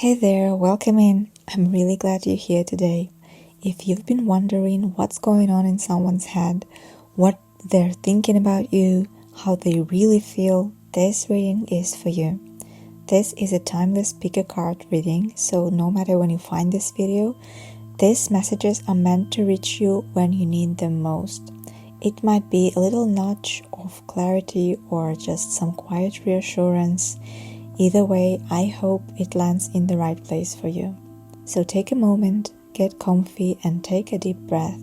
Hey there, welcome in. I'm really glad you're here today. If you've been wondering what's going on in someone's head, what they're thinking about you, how they really feel, this reading is for you. This is a timeless pick a card reading, so no matter when you find this video, these messages are meant to reach you when you need them most. It might be a little nudge of clarity or just some quiet reassurance. Either way, I hope it lands in the right place for you. So take a moment, get comfy, and take a deep breath.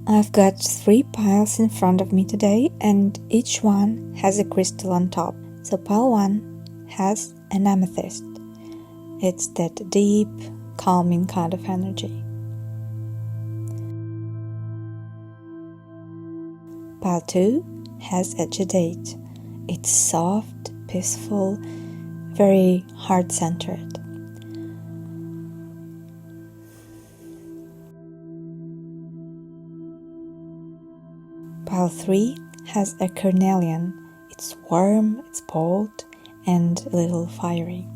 I've got 3 piles in front of me today, and each one has a crystal on top. So pile 1 has an amethyst. It's that deep, calming kind of energy. Pile 2 has a jadate. It's soft, peaceful, very heart-centered. Pile 3 has a carnelian. It's warm, it's bold, and a little fiery.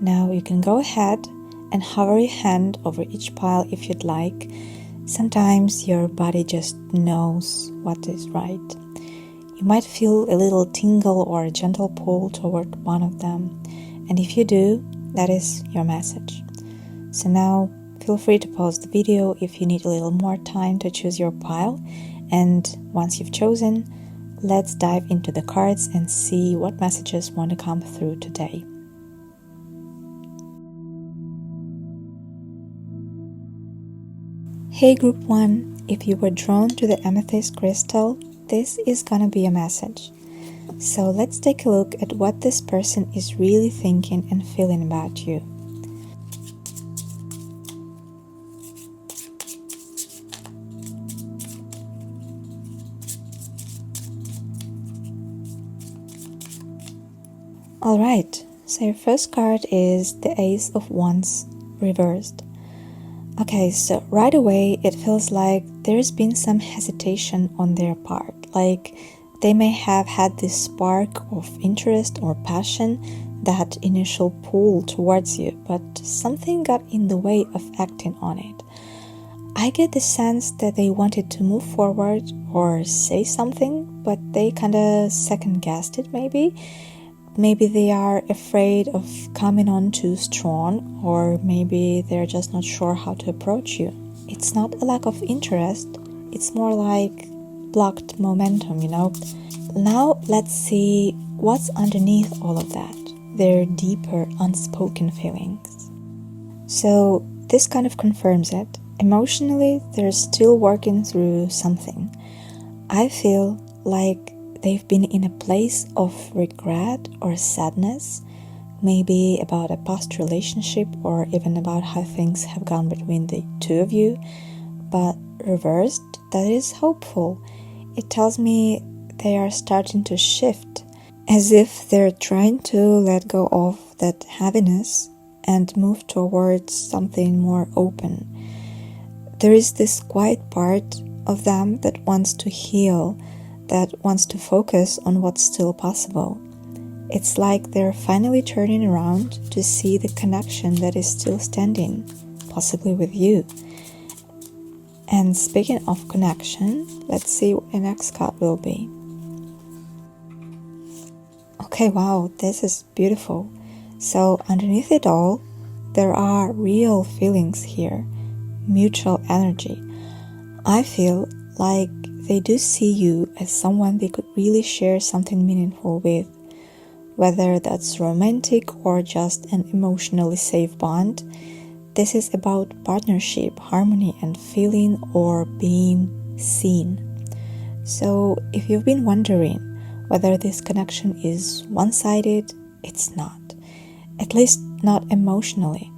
Now you can go ahead and hover your hand over each pile if you'd like. Sometimes your body just knows what is right. You might feel a little tingle or a gentle pull toward one of them, and if you do, that is your message. So now feel free to pause the video if you need a little more time to choose your pile, and once you've chosen, let's dive into the cards and see what messages want to come through today. Hey Group 1, if you were drawn to the amethyst crystal, this is gonna be a message. So let's take a look at what this person is really thinking and feeling about you. Alright, so your first card is the Ace of Wands reversed. Okay, so right away it feels like there's been some hesitation on their part, like they may have had this spark of interest or passion, that initial pull towards you, but something got in the way of acting on it. I get the sense that they wanted to move forward or say something, but they kinda second-guessed it maybe. Maybe they are afraid of coming on too strong, or maybe they're just not sure how to approach you. It's not a lack of interest, it's more like blocked momentum, you know? Now let's see what's underneath all of that, their deeper unspoken feelings. So this kind of confirms it. Emotionally, they're still working through something. I feel like they've been in a place of regret or sadness, maybe about a past relationship or even about how things have gone between the two of you, but reversed, that is hopeful. It tells me they are starting to shift, as if they're trying to let go of that heaviness and move towards something more open. There is this quiet part of them that wants to heal, that wants to focus on what's still possible. It's like they're finally turning around to see the connection that is still standing, possibly with you. And speaking of connection, let's see what the next card will be. Okay, wow, this is beautiful. So underneath it all, there are real feelings here, mutual energy. I feel like they do see you as someone they could really share something meaningful with, whether that's romantic or just an emotionally safe bond. This is about partnership, harmony, and feeling or being seen. So if you've been wondering whether this connection is one-sided, it's not. At least not emotionally.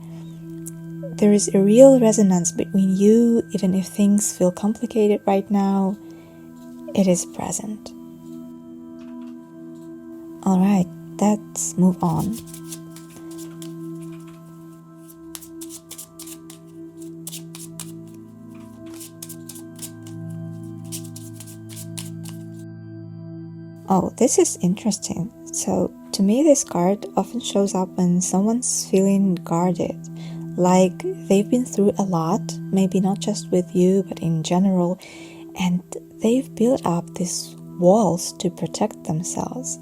There is a real resonance between you, even if things feel complicated right now. It is present. Alright, let's move on. Oh, this is interesting. So, to me, this card often shows up when someone's feeling guarded, like they've been through a lot, maybe not just with you, but in general, and they've built up these walls to protect themselves.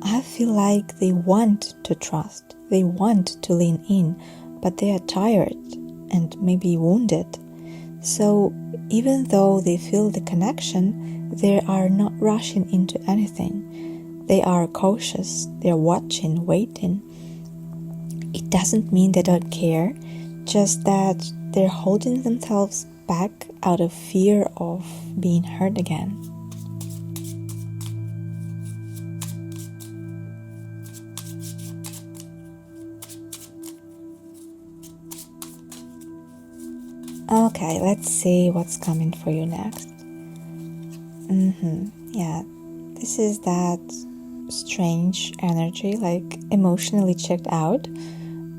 I feel like they want to trust, they want to lean in, but they are tired and maybe wounded. So, even though they feel the connection, they are not rushing into anything. They are cautious, they are watching, waiting. It doesn't mean they don't care, just that they're holding themselves back out of fear of being hurt again. Okay, let's see what's coming for you next. Yeah, this is that strange energy, like emotionally checked out,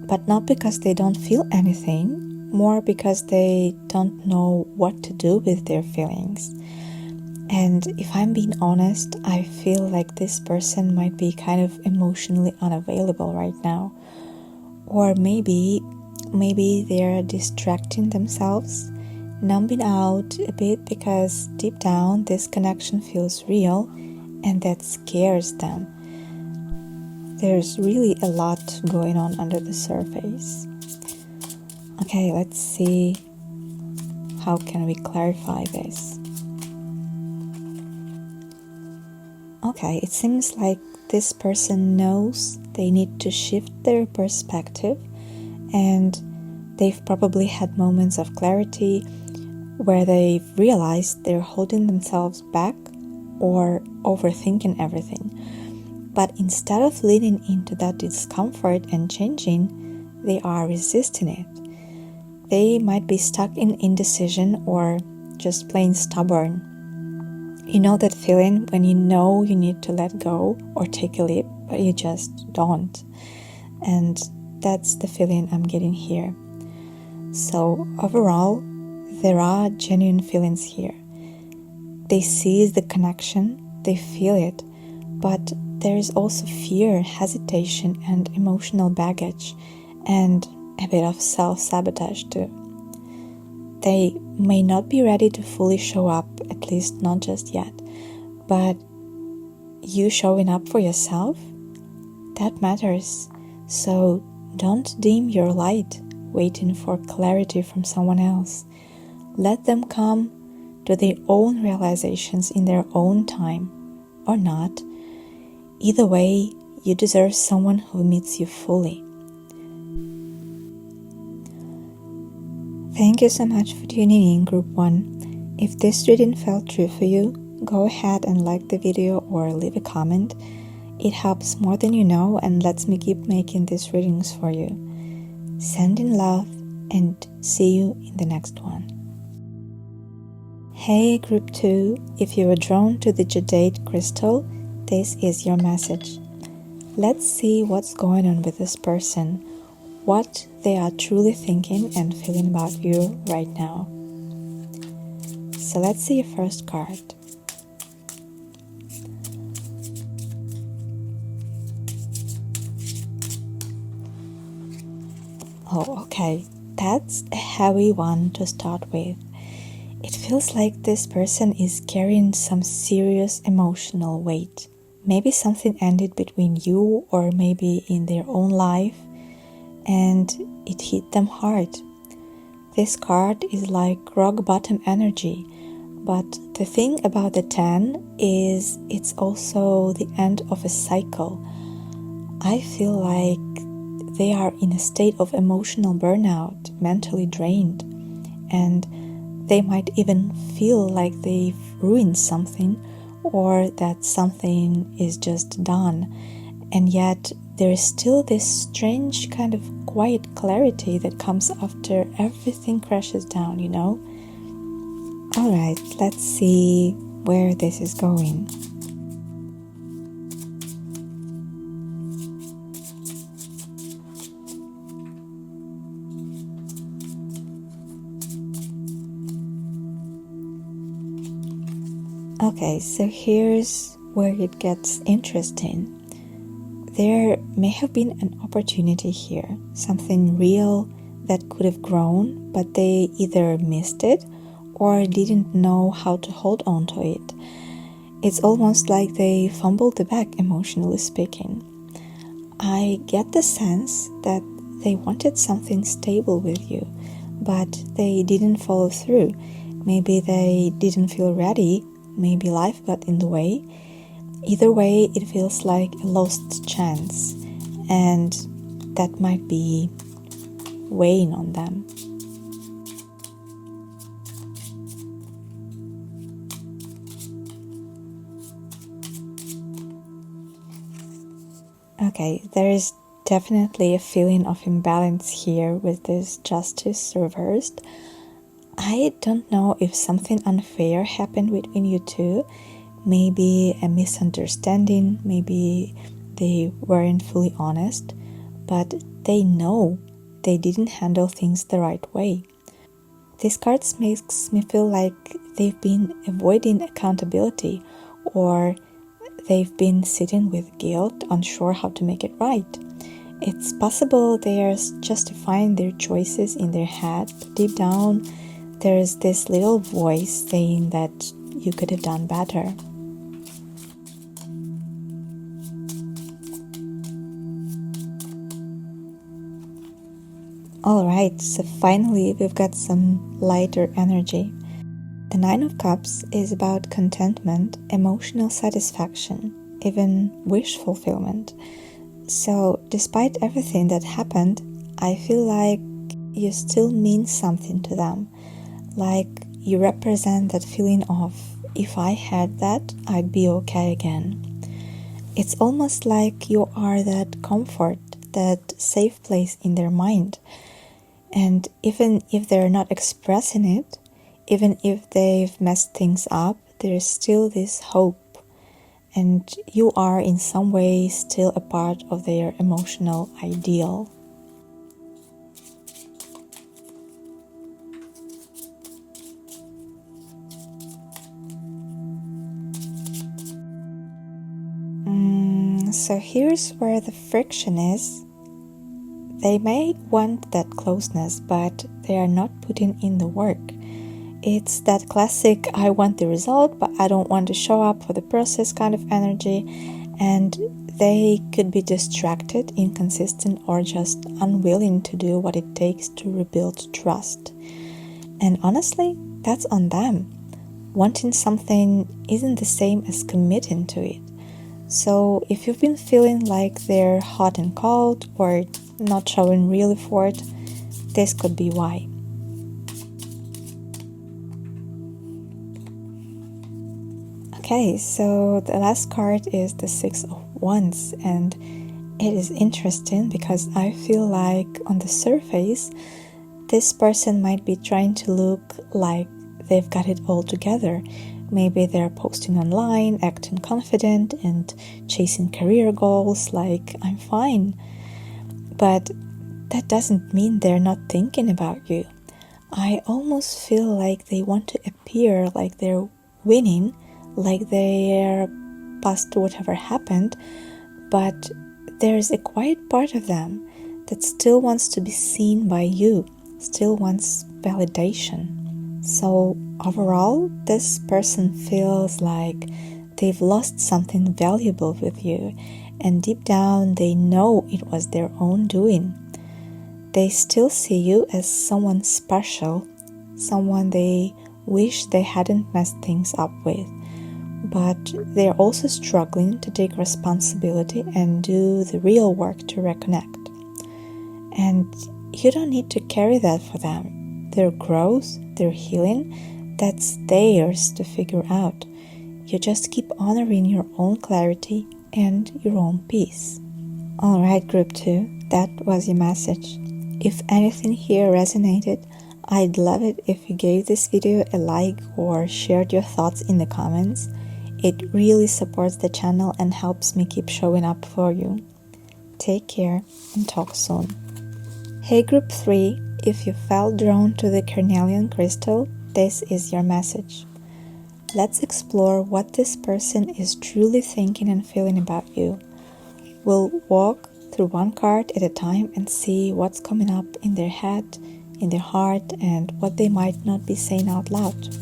but not because they don't feel anything, more because they don't know what to do with their feelings. And if I'm being honest, I feel like this person might be kind of emotionally unavailable right now. Or maybe they're distracting themselves, numbing out a bit because deep down this connection feels real and that scares them. There's really a lot going on under the surface. Okay, let's see how can we clarify this. Okay, it seems like this person knows they need to shift their perspective, and they've probably had moments of clarity where they've realized they're holding themselves back or overthinking everything. But instead of leaning into that discomfort and changing, they are resisting it. They might be stuck in indecision or just plain stubborn. You know that feeling when you know you need to let go or take a leap, but you just don't. And that's the feeling I'm getting here. So overall, there are genuine feelings here. They seize the connection, they feel it, but there is also fear, hesitation, and emotional baggage, and a bit of self-sabotage too. They may not be ready to fully show up, at least not just yet, but you showing up for yourself, that matters. So don't dim your light waiting for clarity from someone else. Let them come to their own realizations in their own time, or not. Either way, you deserve someone who meets you fully. Thank you so much for tuning in, Group 1. If this reading felt true for you, go ahead and like the video or leave a comment. It helps more than you know and lets me keep making these readings for you. Sending love and see you in the next one. Hey Group 2, if you were drawn to the Jade crystal, this is your message. Let's see what's going on with this person, what they are truly thinking and feeling about you right now. So let's see your first card. Oh, okay, that's a heavy one to start with. It feels like this person is carrying some serious emotional weight. Maybe something ended between you or maybe in their own life, and it hit them hard. This card is like rock bottom energy, but the thing about the 10 is it's also the end of a cycle. I feel like they are in a state of emotional burnout, mentally drained, and they might even feel like they've ruined something or that something is just done, and yet there is still this strange kind of quiet clarity that comes after everything crashes down, you know? Alright, let's see where this is going. Okay, so here's where it gets interesting. There may have been an opportunity here, something real that could have grown, but they either missed it or didn't know how to hold on to it. It's almost like they fumbled the bag, emotionally speaking. I get the sense that they wanted something stable with you, but they didn't follow through. Maybe they didn't feel ready, maybe life got in the way. Either way, it feels like a lost chance, and that might be weighing on them. Okay, there is definitely a feeling of imbalance here with this justice reversed. I don't know if something unfair happened between you two. Maybe a misunderstanding, maybe they weren't fully honest, but they know they didn't handle things the right way. This card makes me feel like they've been avoiding accountability, or they've been sitting with guilt, unsure how to make it right. It's possible they are justifying their choices in their head, but deep down there's this little voice saying that you could have done better. Alright, so finally we've got some lighter energy. The Nine of Cups is about contentment, emotional satisfaction, even wish fulfillment. So, despite everything that happened, I feel like you still mean something to them. Like you represent that feeling of, if I had that, I'd be okay again. It's almost like you are that comfort, that safe place in their mind. And even if they're not expressing it, even if they've messed things up, there's still this hope. And you are in some way still a part of their emotional ideal. So here's where the friction is. They may want that closeness, but they are not putting in the work. It's that classic, I want the result, but I don't want to show up for the process kind of energy, and they could be distracted, inconsistent, or just unwilling to do what it takes to rebuild trust. And honestly, that's on them. Wanting something isn't the same as committing to it. So if you've been feeling like they're hot and cold, or not showing real effort, this could be why. Okay, so the last card is the Six of Wands, and it is interesting because I feel like on the surface this person might be trying to look like they've got it all together. Maybe they're posting online, acting confident, and chasing career goals like, I'm fine. But that doesn't mean they're not thinking about you. I almost feel like they want to appear like they're winning, like they're past whatever happened, but there's a quiet part of them that still wants to be seen by you, still wants validation. So overall, this person feels like they've lost something valuable with you, and deep down they know it was their own doing. They still see you as someone special, someone they wish they hadn't messed things up with, but they're also struggling to take responsibility and do the real work to reconnect. And you don't need to carry that for them. Their growth, their healing, that's theirs to figure out. You just keep honoring your own clarity and your own peace. Alright, group 2, that was your message. If anything here resonated, I'd love it if you gave this video a like or shared your thoughts in the comments. It really supports the channel and helps me keep showing up for you. Take care and talk soon. Hey group 3, if you felt drawn to the carnelian crystal, this is your message. let's explore what this person is truly thinking and feeling about you. We'll walk through one card at a time and see what's coming up in their head, in their heart, and what they might not be saying out loud.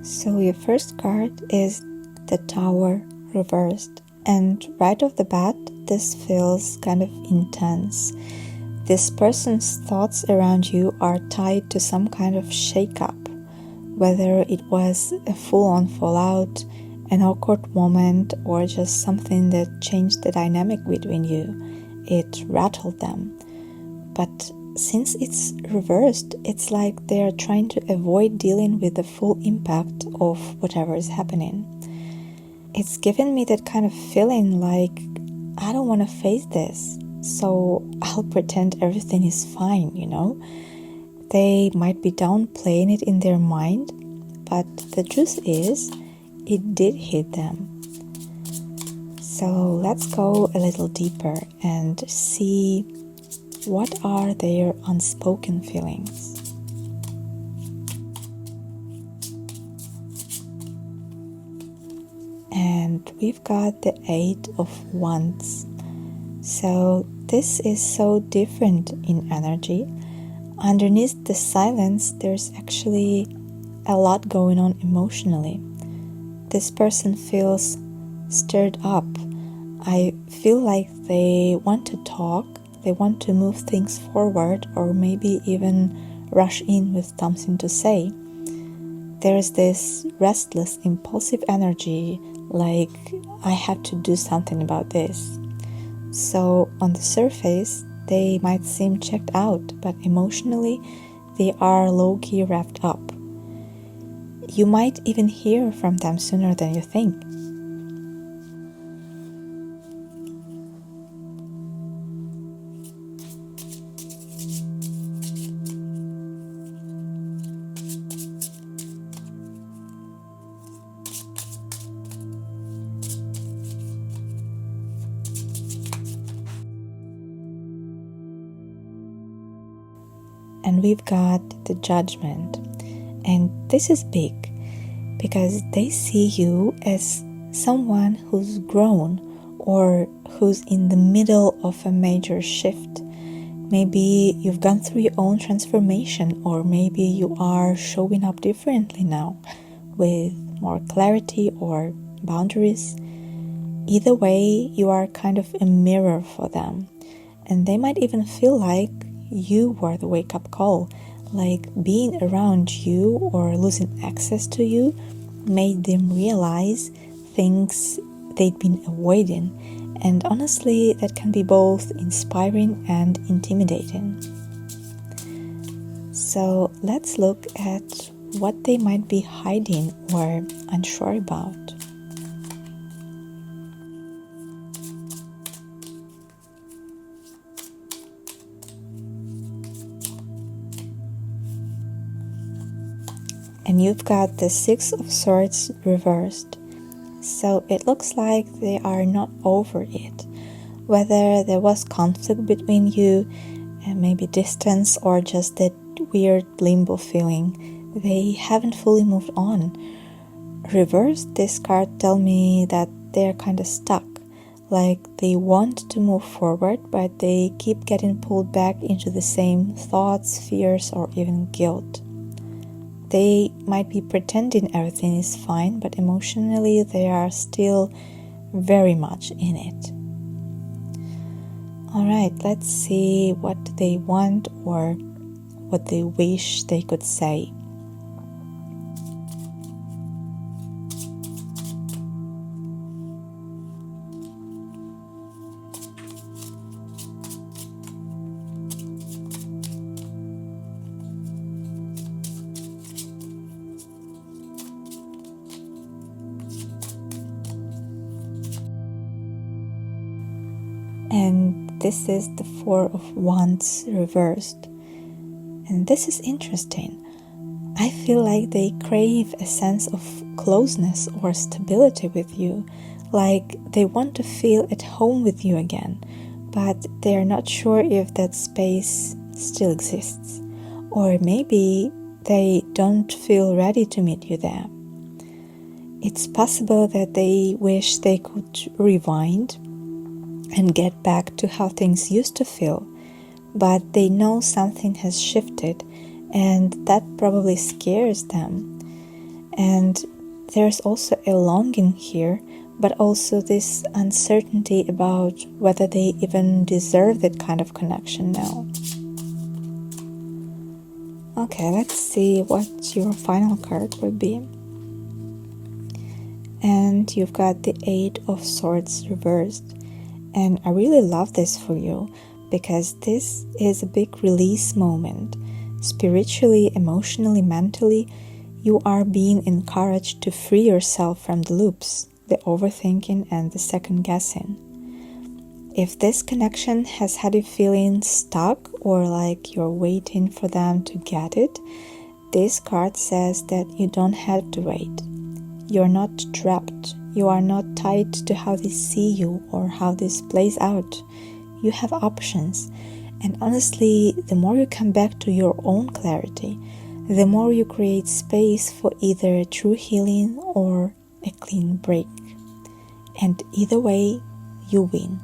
So your first card is the Tower reversed, and right off the bat this feels kind of intense. This person's thoughts around you are tied to some kind of shake-up, whether it was a full-on fallout, an awkward moment, or just something that changed the dynamic between you. It rattled them. But since it's reversed, it's like they're trying to avoid dealing with the full impact of whatever is happening. It's given me that kind of feeling like, I don't want to face this, so I'll pretend everything is fine, you know? They might be downplaying it in their mind, but the truth is, it did hit them. So let's go a little deeper and see what are their unspoken feelings. And we've got the Eight of Wands. So this is so different in energy. Underneath the silence, there's actually a lot going on emotionally. This person feels stirred up. I feel like they want to talk, they want to move things forward, or maybe even rush in with something to say. There's this restless, impulsive energy, like I have to do something about this. So on the surface, they might seem checked out, but emotionally, they are low-key wrapped up. You might even hear from them sooner than you think. And we've got the Judgment. And this is big because they see you as someone who's grown or who's in the middle of a major shift. Maybe you've gone through your own transformation, or maybe you are showing up differently now with more clarity or boundaries. Either way, you are kind of a mirror for them, and they might even feel like you were the wake-up call, like being around you or losing access to you made them realize things they'd been avoiding. And honestly, that can be both inspiring and intimidating. So let's look at what they might be hiding or unsure about. And you've got the Six of Swords reversed. So it looks like they are not over it. Whether there was conflict between you, and maybe distance, or just that weird limbo feeling, they haven't fully moved on. Reversed, this card tell me that they're kind of stuck. Like they want to move forward, but they keep getting pulled back into the same thoughts, fears, or even guilt. They might be pretending everything is fine, but emotionally they are still very much in it. Alright, let's see what they want or what they wish they could say. And this is the Four of Wands reversed. And this is interesting. I feel like they crave a sense of closeness or stability with you, like they want to feel at home with you again, but they are not sure if that space still exists. Or maybe they don't feel ready to meet you there. It's possible that they wish they could rewind and get back to how things used to feel, but they know something has shifted, and that probably scares them. And there's also a longing here, but also this uncertainty about whether they even deserve that kind of connection now. Okay, let's see what your final card would be. And you've got the 8 of Swords reversed. And I really love this for you, because this is a big release moment. Spiritually, emotionally, mentally, you are being encouraged to free yourself from the loops, the overthinking and the second guessing. If this connection has had you feeling stuck or like you're waiting for them to get it, this card says that you don't have to wait. You're not trapped. You are not tied to how they see you or how this plays out. You have options. And honestly, the more you come back to your own clarity, the more you create space for either a true healing or a clean break. And either way, you win.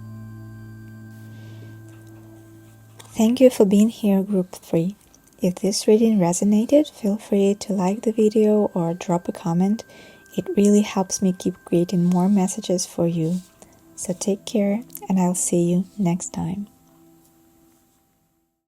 Thank you for being here, Group 3. If this reading resonated, feel free to like the video or drop a comment. It really helps me keep creating more messages for you. So take care, and I'll see you next time.